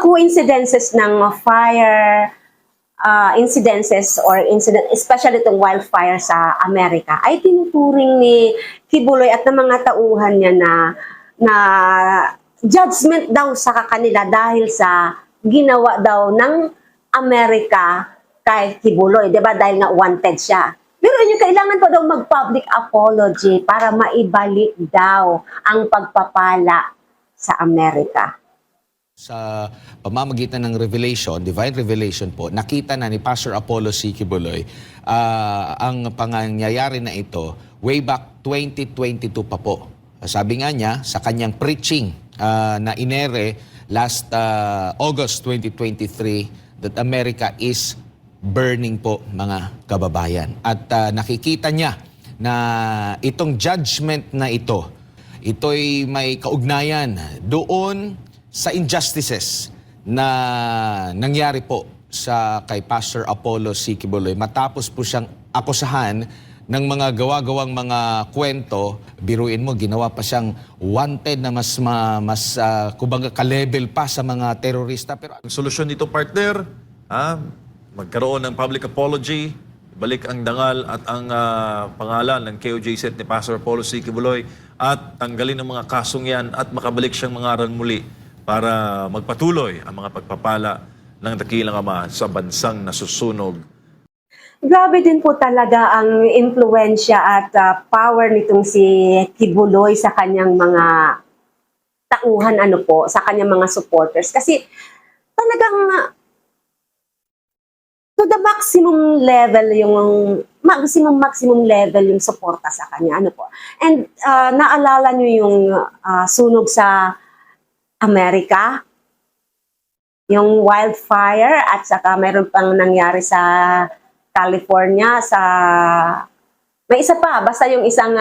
coincidences ng fire incidences or incident, especially itong wildfire sa Amerika, ay tinuturing ni Kibuloy at ng mga tauhan niya na judgment daw sa kanila dahil sa ginawa daw ng Amerika kay Kibuloy, 'di ba? Dahil nga wanted siya. Pero yun, kailangan pa daw mag-public apology para maibalik daw ang pagpapala sa Amerika. Sa pamamagitan ng revelation, divine revelation po, nakita na ni Pastor Apollo C. Kibuloy ang pangyayari na ito way back 2022 pa po. Sabi nga niya sa kanyang preaching na inere last August 2023 that America is burning po, mga kababayan. At nakikita niya na itong judgment na ito'y may kaugnayan doon sa injustices na nangyari po sa kay Pastor Apollo C. Kibuloy matapos po siyang akusahan ng mga gawa-gawang mga kwento. Biruin mo, ginawa pa siyang wanted na mas kumbaga ka-level pa sa mga terorista. Pero ang solusyon dito, partner, magkaroon ng public apology, balik ang dangal at ang pangalan ng KOJC ni Pastor Apollo C. Kibuloy at tanggalin ang mga kasong yan at makabalik siyang mangaral muli para magpatuloy ang mga pagpapala ng dakilang Ama sa bansang nasusunog. Grabe din po talaga ang impluensya at power nitong si Kibuloy sa kanyang mga tauhan, sa kanyang mga supporters. Kasi talagang to the maximum level yung maximum level yung suporta sa kanya, And naalala niyo yung sunog sa Amerika, yung wildfire, at saka mayroon pang nangyari sa California, may isa pa, basta yung isang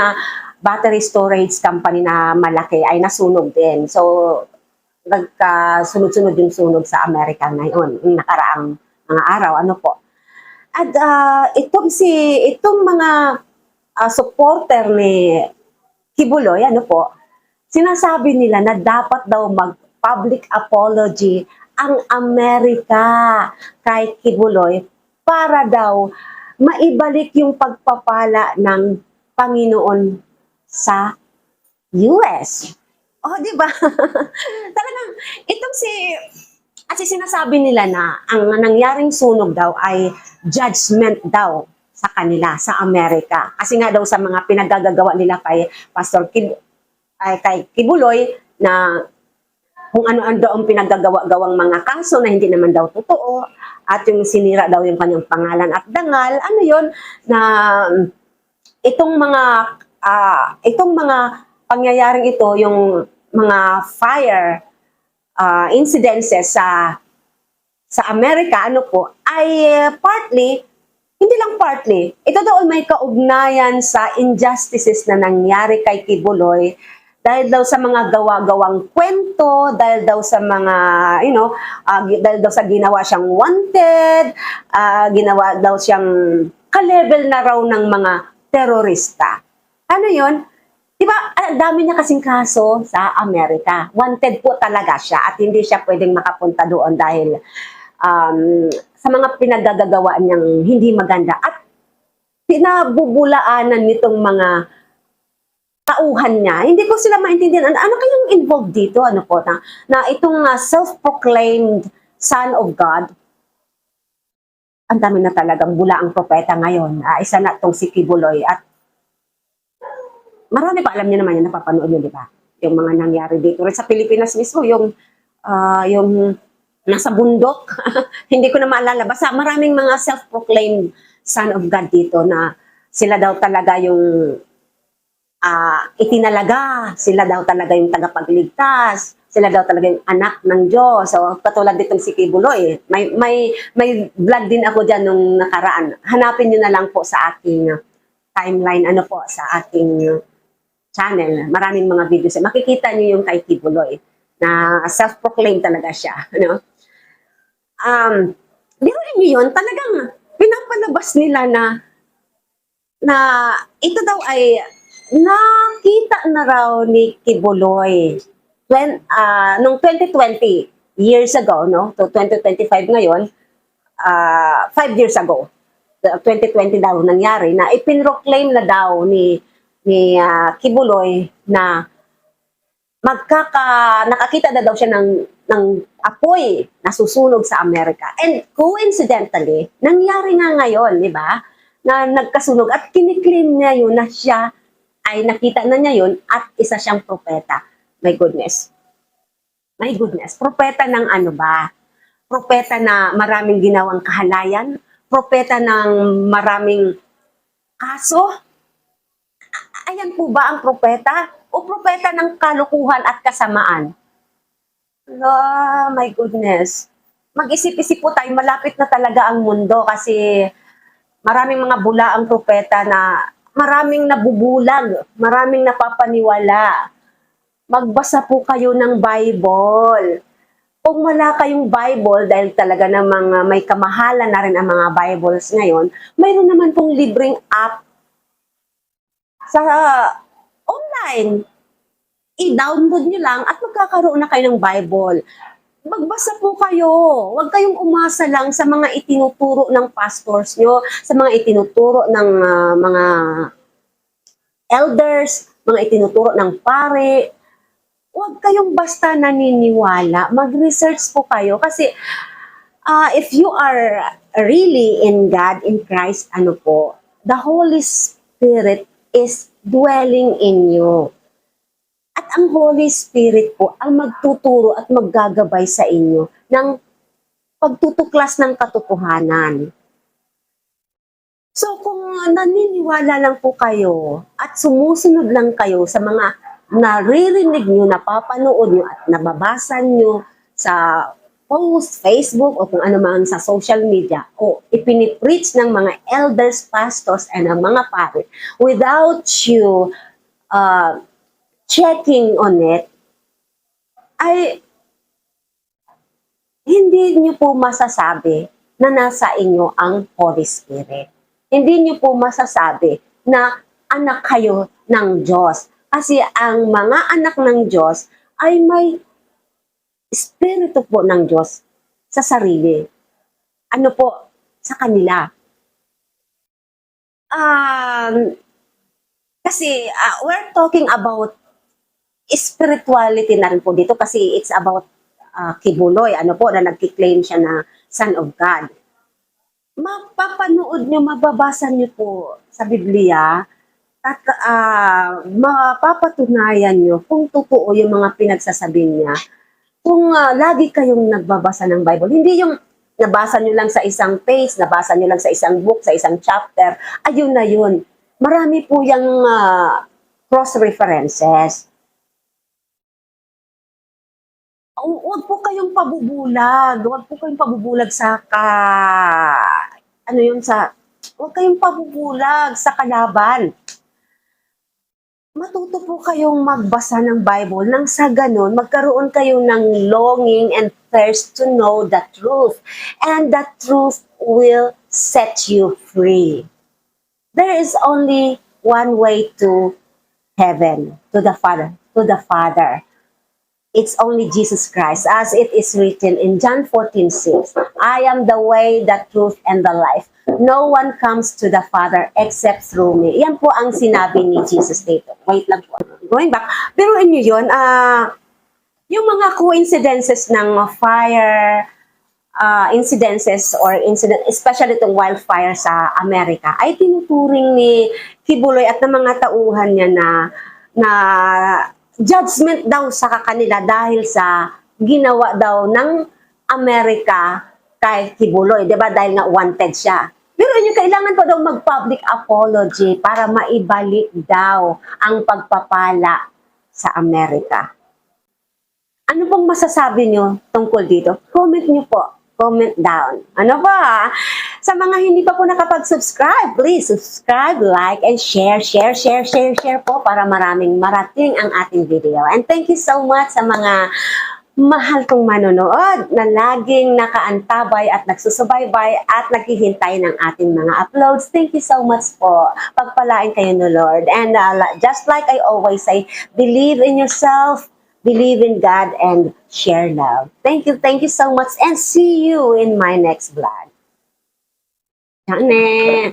battery storage company na malaki ay nasunog din. So, nagkasunod-sunod yung sunog sa Amerika ngayon, yung nakaraang mga araw, At itong mga supporter ni Kibuloy, sinasabi nila na dapat daw mag-public apology ang Amerika kay Kibuloy para daw maibalik yung pagpapala ng Panginoon sa US. Di ba? Talagang itong kasi sinasabi nila na ang nangyaring sunog daw ay judgment daw sa kanila, sa Amerika. Kasi nga daw sa mga pinagagagawa nila kay Pastor kay Kibuloy na kung ano-ano daw ang pinagagawa-gawang mga kaso na hindi naman daw totoo, at yung sinira daw yung kanyang pangalan at dangal, na itong mga pangyayaring ito, yung mga fire incidences sa Amerika, ay hindi lang partly, ito daw may kaugnayan sa injustices na nangyari kay Kibuloy dahil daw sa mga gawa-gawang kwento, dahil daw sa mga, dahil daw sa ginawa siyang wanted, ginawa daw siyang ka-level na raw ng mga terorista. Diba, dami niya kasing kaso sa Amerika. Wanted po talaga siya at hindi siya pwedeng makapunta doon dahil sa mga pinagagagawa niyang hindi maganda. At pinabubulaanan nitong mga tauhan niya. Hindi ko sila maintindihan. Ano kayang involved dito? Na itong self-proclaimed Son of God, ang dami na talagang bula ang propeta ngayon. Isa na itong si Kibuloy. At marami pa, alam niyo naman yan, napapanood niyo, di ba? Yung mga nangyari dito. Rin sa Pilipinas mismo, yung nasa bundok. Hindi ko na maalala. Basta maraming mga self-proclaimed Son of God dito na sila daw talaga yung itinalaga, sila daw talaga yung tagapagligtas, sila daw talaga yung anak ng Diyos. So, katulad ditong si Kibuloy, may vlog din ako dyan nung nakaraan. Hanapin nyo na lang po sa aking timeline, sa aking channel. Maraming mga videos. Makikita nyo yung kay Kibuloy na self-proclaimed talaga siya. Biruin nyo yun, talagang pinapalabas nila na ito daw ay nakita na raw ni Kibuloy noong 2020 years ago, no? To 2025 ngayon, 5 years ago, 2020 daw nangyari na ipinroclaim na daw ni Kibuloy na nakakita na daw siya ng apoy na susunog sa Amerika. And coincidentally, nangyari nga ngayon, di ba? Na nagkasunog at kiniklaim niya yun na siya ay nakita na niya yun at isa siyang propeta. My goodness. My goodness. Propeta ng ano ba? Propeta na maraming ginawang kahalayan? Propeta ng maraming kaso? Ayan po ba ang propeta? O propeta ng kalukuhan at kasamaan? My goodness. Mag-isip-isip po tayo, malapit na talaga ang mundo kasi maraming mga bulaang propeta na maraming nabubulag, maraming napapaniwala. Magbasa po kayo ng Bible. Kung wala kayong Bible, dahil talaga namang may kamahalan na rin ang mga Bibles ngayon, mayroon naman pong libreng app sa online. I-download nyo lang at magkakaroon na kayo ng Bible. Magbasa po kayo. Huwag kayong umasa lang sa mga itinuturo ng pastors nyo, sa mga itinuturo ng mga elders, mga itinuturo ng pare. Huwag kayong basta naniniwala. Mag-research po kayo kasi if you are really in God, in Christ, the Holy Spirit is dwelling in you. At ang Holy Spirit po ang magtuturo at maggagabay sa inyo ng pagtutuklas ng katotohanan. So kung naniniwala lang po kayo at sumusunod lang kayo sa mga naririnig nyo, napapanood nyo at nababasa nyo sa post, Facebook o kung ano man sa social media o ipinipreach ng mga elders, pastors, and ang mga pare without you checking on it, ay hindi nyo po masasabi na nasa inyo ang Holy Spirit. Hindi nyo po masasabi na anak kayo ng Diyos. Kasi ang mga anak ng Diyos ay may Espiritu po ng Diyos sa sarili. Ano po? Sa kanila. Kasi we're talking about spirituality na rin po dito kasi it's about Kibuloy, na nagkiklaim siya na Son of God. Mapapanood nyo, mababasa nyo po sa Biblia at mapapatunayan nyo kung totoo yung mga pinagsasabi niya. Kung lagi kayong nagbabasa ng Bible, hindi yung nabasa nyo lang sa isang page, nabasa nyo lang sa isang book, sa isang chapter, ayun na yun. Marami po yung cross-references. Huwag po kayong pabubulag. Huwag po kayong pabubulag huwag kayong pabubulag sa kalaban. Matuto po kayong magbasa ng Bible nang sa ganun, magkaroon kayo ng longing and thirst to know the truth. And the truth will set you free. There is only one way to heaven, to the Father. It's only Jesus Christ, as it is written in John 14:6. I am the way, the truth, and the life. No one comes to the Father except through me. Yan po ang sinabi ni Jesus dito. Wait lang po. Going back. Pero inyo yun, yung mga coincidences ng fire incidences or incident, especially itong wildfire sa Amerika, ay tinuturing ni Kibuloy at ng mga tauhan niya na judgment daw sa kanila dahil sa ginawa daw ng Amerika kay Kibuloy, 'di ba? Dahil nga wanted siya. Pero yun, kailangan pa daw mag-public apology para maibalik daw ang pagpapala sa Amerika. Ano pong masasabi nyo tungkol dito? Comment nyo po. Comment down. Ano ba? Sa mga hindi pa po nakapag-subscribe, please subscribe, like, and share po para maraming marating ang ating video. And thank you so much sa mga mahal kong manonood na laging nakaantabay at nagsusubaybay at naghihintay ng ating mga uploads. Thank you so much po. Pagpalain kayo no Lord. And just like I always say, believe in yourself, believe in God, and share love. Thank you so much, and see you in my next vlog. Yan eh.